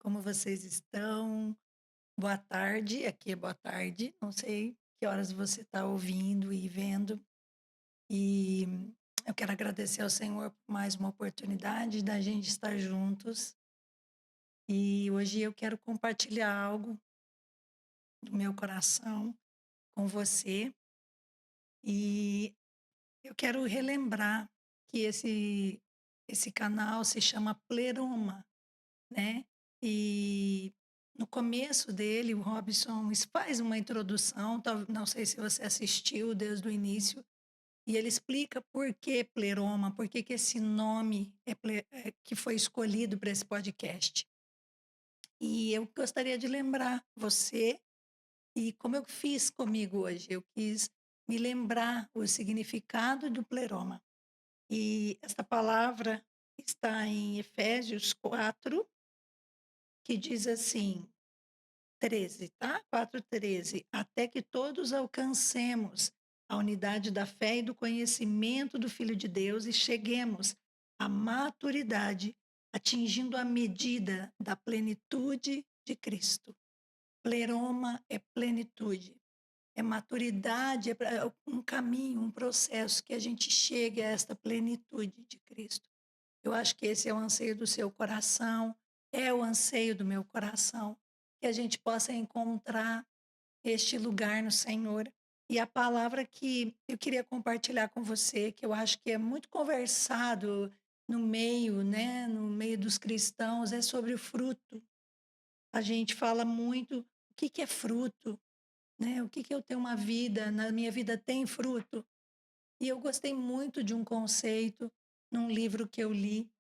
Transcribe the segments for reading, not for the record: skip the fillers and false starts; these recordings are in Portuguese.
como vocês estão? Boa tarde, aqui é boa tarde, não sei que horas você está ouvindo e vendo. E eu quero agradecer ao Senhor por mais uma oportunidade da gente estar juntos. E hoje eu quero compartilhar algo do meu coração com você. E eu quero relembrar que esse canal se chama Pleroma, né, e no começo dele o Robson faz uma introdução, não sei se você assistiu desde o início, e ele explica por que Pleroma, por que que esse nome que foi escolhido para esse podcast. E eu gostaria de lembrar você, e como eu fiz comigo hoje, eu quis me lembrar o significado do Pleroma. E essa palavra está em Efésios 4, que diz assim: 13, tá? 4:13, até que todos alcancemos a unidade da fé e do conhecimento do Filho de Deus e cheguemos à maturidade, atingindo a medida da plenitude de Cristo. Pleroma é plenitude, é maturidade, é um caminho, um processo que a gente chegue a esta plenitude de Cristo. Eu acho que esse é o anseio do seu coração, é o anseio do meu coração, que a gente possa encontrar este lugar no Senhor. E a palavra que eu queria compartilhar com você, que eu acho que é muito conversado no meio, né, no meio dos cristãos, é sobre o fruto. A gente fala muito o que que é fruto, né? O que que eu tenho uma vida, na minha vida tem fruto. E eu gostei muito de um conceito num livro que eu li,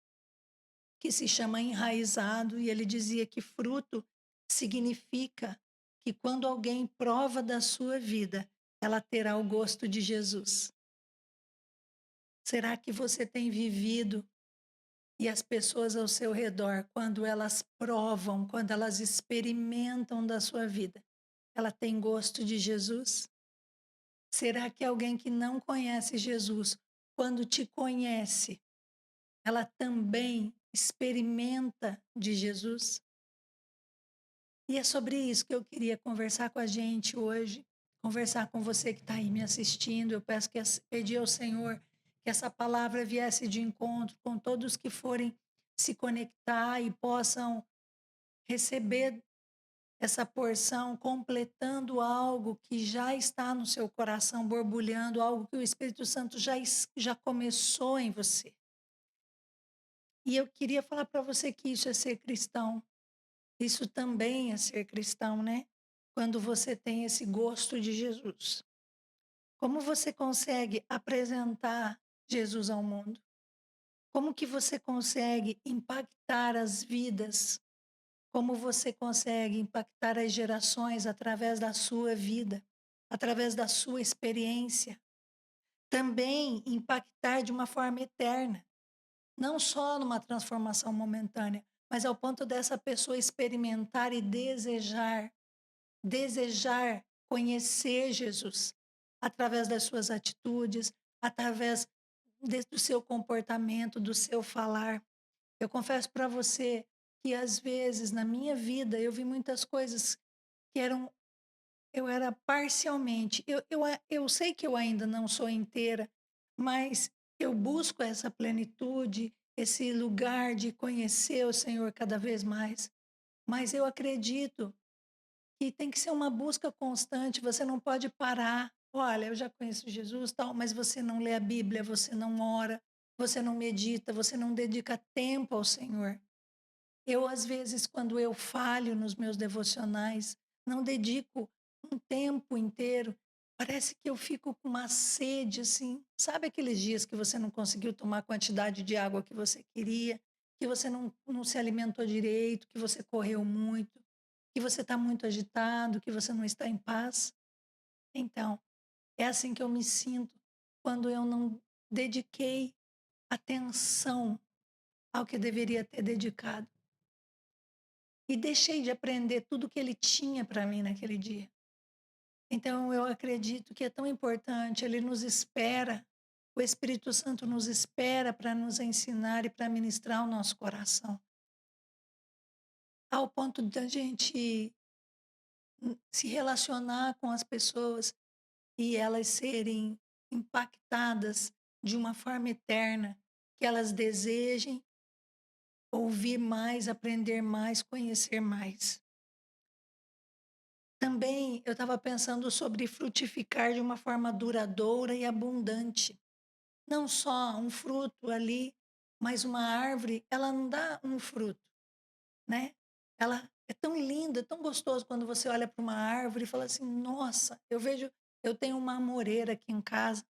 que se chama Enraizado, e ele dizia que fruto significa que quando alguém prova da sua vida, ela terá o gosto de Jesus. Será que você tem vivido e as pessoas ao seu redor, quando elas provam, quando elas experimentam da sua vida, ela tem gosto de Jesus? Será que alguém que não conhece Jesus, quando te conhece, ela também experimenta de Jesus? E é sobre isso que eu queria conversar com a gente hoje, conversar com você que está aí me assistindo. Eu peço que pedir ao Senhor que essa palavra viesse de encontro com todos que forem se conectar e possam receber essa porção, completando algo que já está no seu coração, borbulhando, algo que o Espírito Santo já começou em você. E eu queria falar para você que isso é ser cristão. Isso também é ser cristão, né? Quando você tem esse gosto de Jesus. Como você consegue apresentar Jesus ao mundo? Como que você consegue impactar as vidas? Como você consegue impactar as gerações através da sua vida, através da sua experiência? Também impactar de uma forma eterna, não só numa transformação momentânea, mas ao ponto dessa pessoa experimentar e desejar conhecer Jesus através das suas atitudes, através do seu comportamento, do seu falar. Eu confesso para você que às vezes na minha vida eu vi muitas coisas que eu era parcialmente. Eu sei que eu ainda não sou inteira, mas eu busco essa plenitude, esse lugar de conhecer o Senhor cada vez mais. Mas eu acredito que tem que ser uma busca constante, você não pode parar. Olha, eu já conheço Jesus, tal, mas você não lê a Bíblia, você não ora, você não medita, você não dedica tempo ao Senhor. Eu, às vezes, quando eu falho nos meus devocionais, não dedico um tempo inteiro, parece que eu fico com uma sede, assim. Sabe aqueles dias que você não conseguiu tomar a quantidade de água que você queria, que você não se alimentou direito, que você correu muito, que você está muito agitado, que você não está em paz? Então, é assim que eu me sinto quando eu não dediquei atenção ao que eu deveria ter dedicado. E deixei de aprender tudo que ele tinha para mim naquele dia. Então eu acredito que é tão importante, ele nos espera, o Espírito Santo nos espera para nos ensinar e para ministrar o nosso coração. ao ponto da gente se relacionar com as pessoas e elas serem impactadas de uma forma eterna, que elas desejem ouvir mais, aprender mais, conhecer mais. Também eu estava pensando sobre frutificar de uma forma duradoura e abundante. Não só um fruto ali, mas uma árvore, ela não dá um fruto, né? Ela é tão linda, tão gostoso quando você olha para uma árvore e fala assim: nossa, eu tenho uma amoreira aqui em casa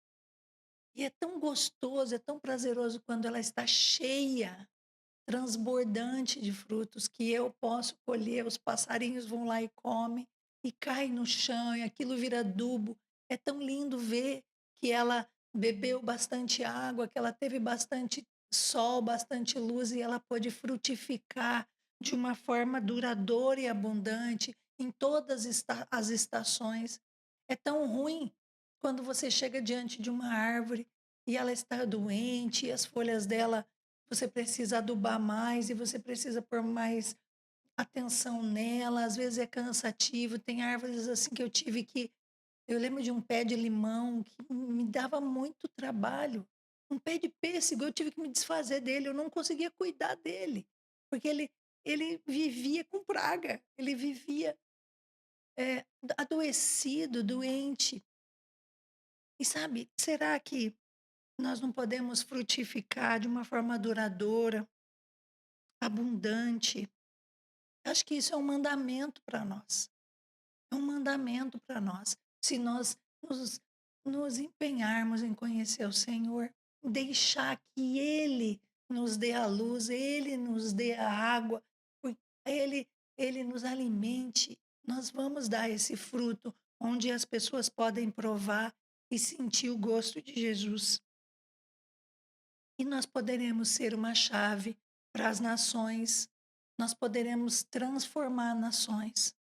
e é tão gostoso, é tão prazeroso quando ela está cheia, transbordante de frutos que eu posso colher, os passarinhos vão lá e comem, e cai no chão, e aquilo vira adubo. É tão lindo ver que ela bebeu bastante água, que ela teve bastante sol, bastante luz, e ela pôde frutificar de uma forma duradoura e abundante em todas as estações. É tão ruim quando você chega diante de uma árvore e ela está doente, e as folhas dela você precisa adubar mais e você precisa pôr mais atenção nela, às vezes é cansativo. Tem árvores assim que eu lembro de um pé de limão que me dava muito trabalho. Um pé de pêssego, eu tive que me desfazer dele, eu não conseguia cuidar dele, porque ele vivia com praga, ele vivia, adoecido, doente. E sabe, será que nós não podemos frutificar de uma forma duradoura, abundante? Acho que isso é um mandamento para nós, é um mandamento para nós. Se nós nos nos empenharmos em conhecer o Senhor, deixar que Ele nos dê a luz, Ele nos dê a água, por Ele Ele nos alimente, nós vamos dar esse fruto onde as pessoas podem provar e sentir o gosto de Jesus. E nós poderemos ser uma chave para as nações, nós poderemos transformar nações.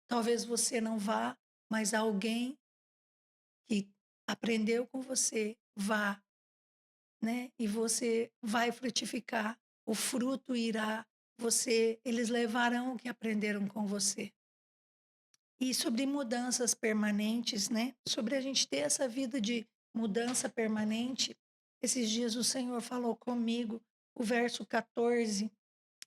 Talvez você não vá, mas alguém que aprendeu com você vá, né? E você vai frutificar, o fruto irá, eles levarão o que aprenderam com você. E sobre mudanças permanentes, né? Sobre a gente ter essa vida de mudança permanente. Esses dias o Senhor falou comigo, o verso 14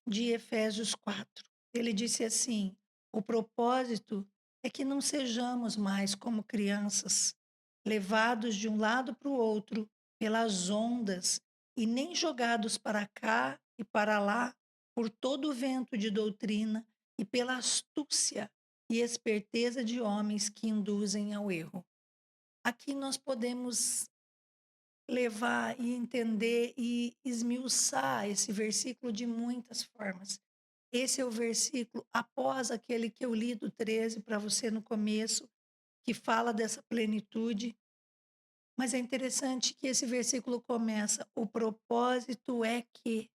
de Efésios 4. Ele disse assim: o propósito é que não sejamos mais como crianças, levados de um lado para o outro pelas ondas e nem jogados para cá e para lá por todo o vento de doutrina e pela astúcia e esperteza de homens que induzem ao erro. Aqui nós podemos levar e entender e esmiuçar esse versículo de muitas formas. Esse é o versículo após aquele que eu li do 13 para você no começo, que fala dessa plenitude, mas é interessante que esse versículo começa: "O propósito é que".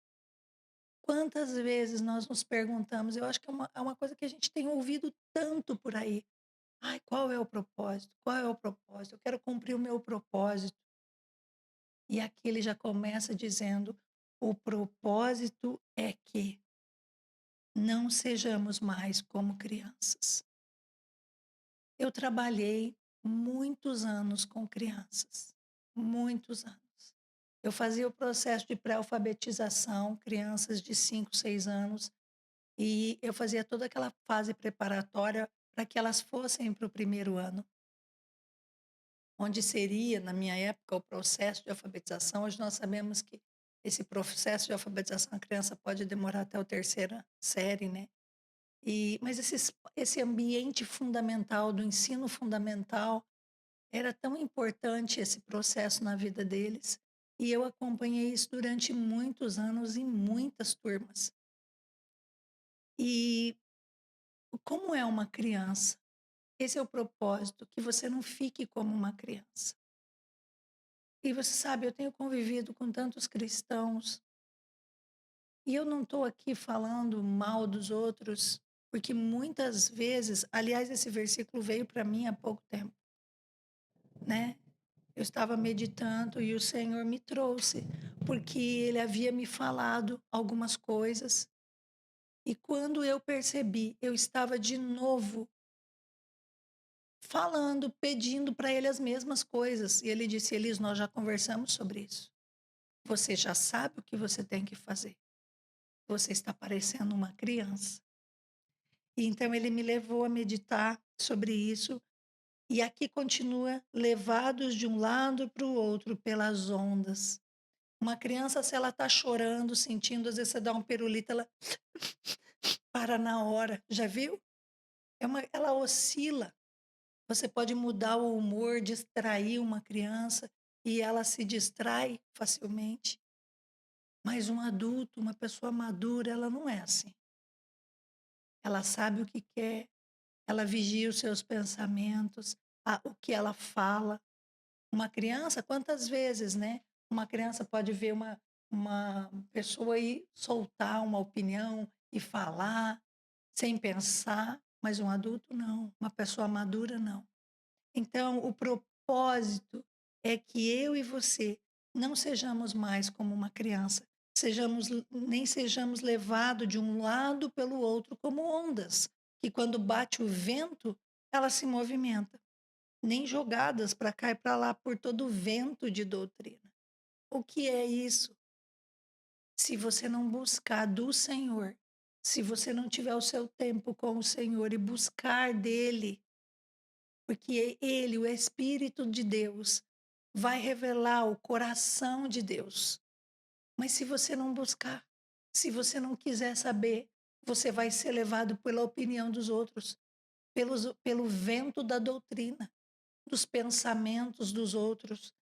Quantas vezes nós nos perguntamos, eu acho que é uma coisa que a gente tem ouvido tanto por aí: "Ai, qual é o propósito? Qual é o propósito? Eu quero cumprir o meu propósito". E aqui ele já começa dizendo: "O propósito é que não sejamos mais como crianças". Eu trabalhei muitos anos com crianças, muitos anos. Eu fazia o processo de pré-alfabetização, crianças de 5, 6 anos, e eu fazia toda aquela fase preparatória para que elas fossem para o primeiro ano, onde seria, na minha época, o processo de alfabetização. Hoje nós sabemos que esse processo de alfabetização, a criança pode demorar até a terceira série, né? Mas esse ambiente fundamental, do ensino fundamental, era tão importante esse processo na vida deles, e eu acompanhei isso durante muitos anos em muitas turmas. E como é uma criança? Esse é o propósito, que você não fique como uma criança. E você sabe, eu tenho convivido com tantos cristãos, e eu não estou aqui falando mal dos outros, porque muitas vezes, aliás, esse versículo veio para mim há pouco tempo, né? Eu estava meditando e o Senhor me trouxe, porque Ele havia me falado algumas coisas E quando eu percebi, eu estava de novo falando, pedindo para ele as mesmas coisas. E ele disse: Elis, nós já conversamos sobre isso. Você já sabe o que você tem que fazer. Você está parecendo uma criança. E então ele me levou a meditar sobre isso. E aqui continua, levados de um lado para o outro pelas ondas. Uma criança, se ela está chorando, sentindo, às vezes você dá um pirulito, ela para na hora. Já viu? Ela oscila. Você pode mudar o humor, distrair uma criança e ela se distrai facilmente. Mas um adulto, uma pessoa madura, ela não é assim. Ela sabe o que quer, ela vigia os seus pensamentos, o que ela fala. Uma criança, quantas vezes, né? Uma criança pode ver uma pessoa aí soltar uma opinião e falar sem pensar, mas um adulto não, uma pessoa madura não. Então, o propósito é que eu e você não sejamos mais como uma criança, nem sejamos levados de um lado pelo outro como ondas, que quando bate o vento, ela se movimenta, nem jogadas para cá e para lá por todo o vento de doutrina. O que é isso? Se você não buscar do Senhor, se você não tiver o seu tempo com o Senhor e buscar dele, porque ele, o Espírito de Deus, vai revelar o coração de Deus. Mas se você não buscar, se você não quiser saber, você vai ser levado pela opinião dos outros, pelo vento da doutrina, dos pensamentos dos outros,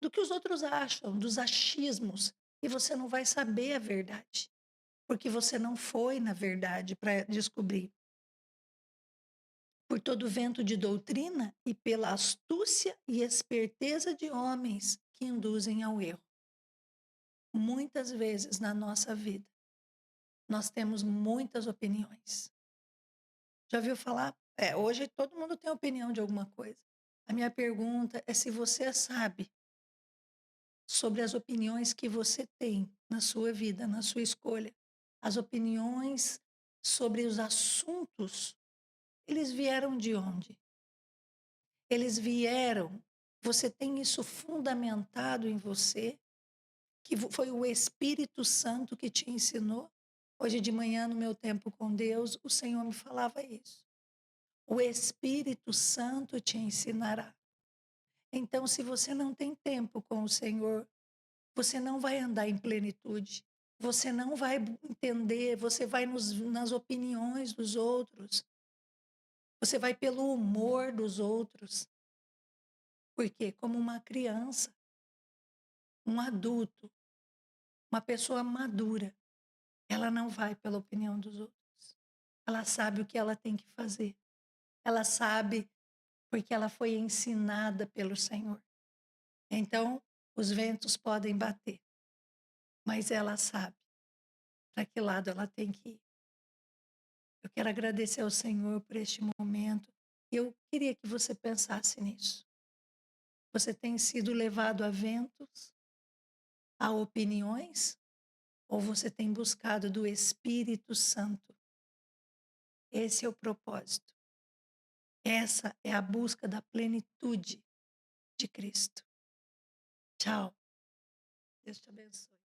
do que os outros acham, dos achismos. E você não vai saber a verdade, porque você não foi na verdade para descobrir. Por todo vento de doutrina e pela astúcia e esperteza de homens que induzem ao erro. Muitas vezes na nossa vida, nós temos muitas opiniões. Já ouviu falar? Hoje todo mundo tem opinião de alguma coisa. A minha pergunta é se você sabe sobre as opiniões que você tem na sua vida, na sua escolha. As opiniões sobre os assuntos, eles vieram de onde? Eles vieram, você tem isso fundamentado em você, que foi o Espírito Santo que te ensinou? Hoje de manhã, no meu tempo com Deus, o Senhor me falava isso. O Espírito Santo te ensinará. Então, se você não tem tempo com o Senhor, você não vai andar em plenitude. Você não vai entender, você vai nas opiniões dos outros. Você vai pelo humor dos outros. Porque, como uma criança, um adulto, uma pessoa madura, ela não vai pela opinião dos outros. Ela sabe o que ela tem que fazer. Ela sabe porque ela foi ensinada pelo Senhor. Então, os ventos podem bater, mas ela sabe para que lado ela tem que ir. Eu quero agradecer ao Senhor por este momento. Eu queria que você pensasse nisso. Você tem sido levado a ventos, a opiniões, ou você tem buscado do Espírito Santo? Esse é o propósito. Essa é a busca da plenitude de Cristo. Tchau. Deus te abençoe.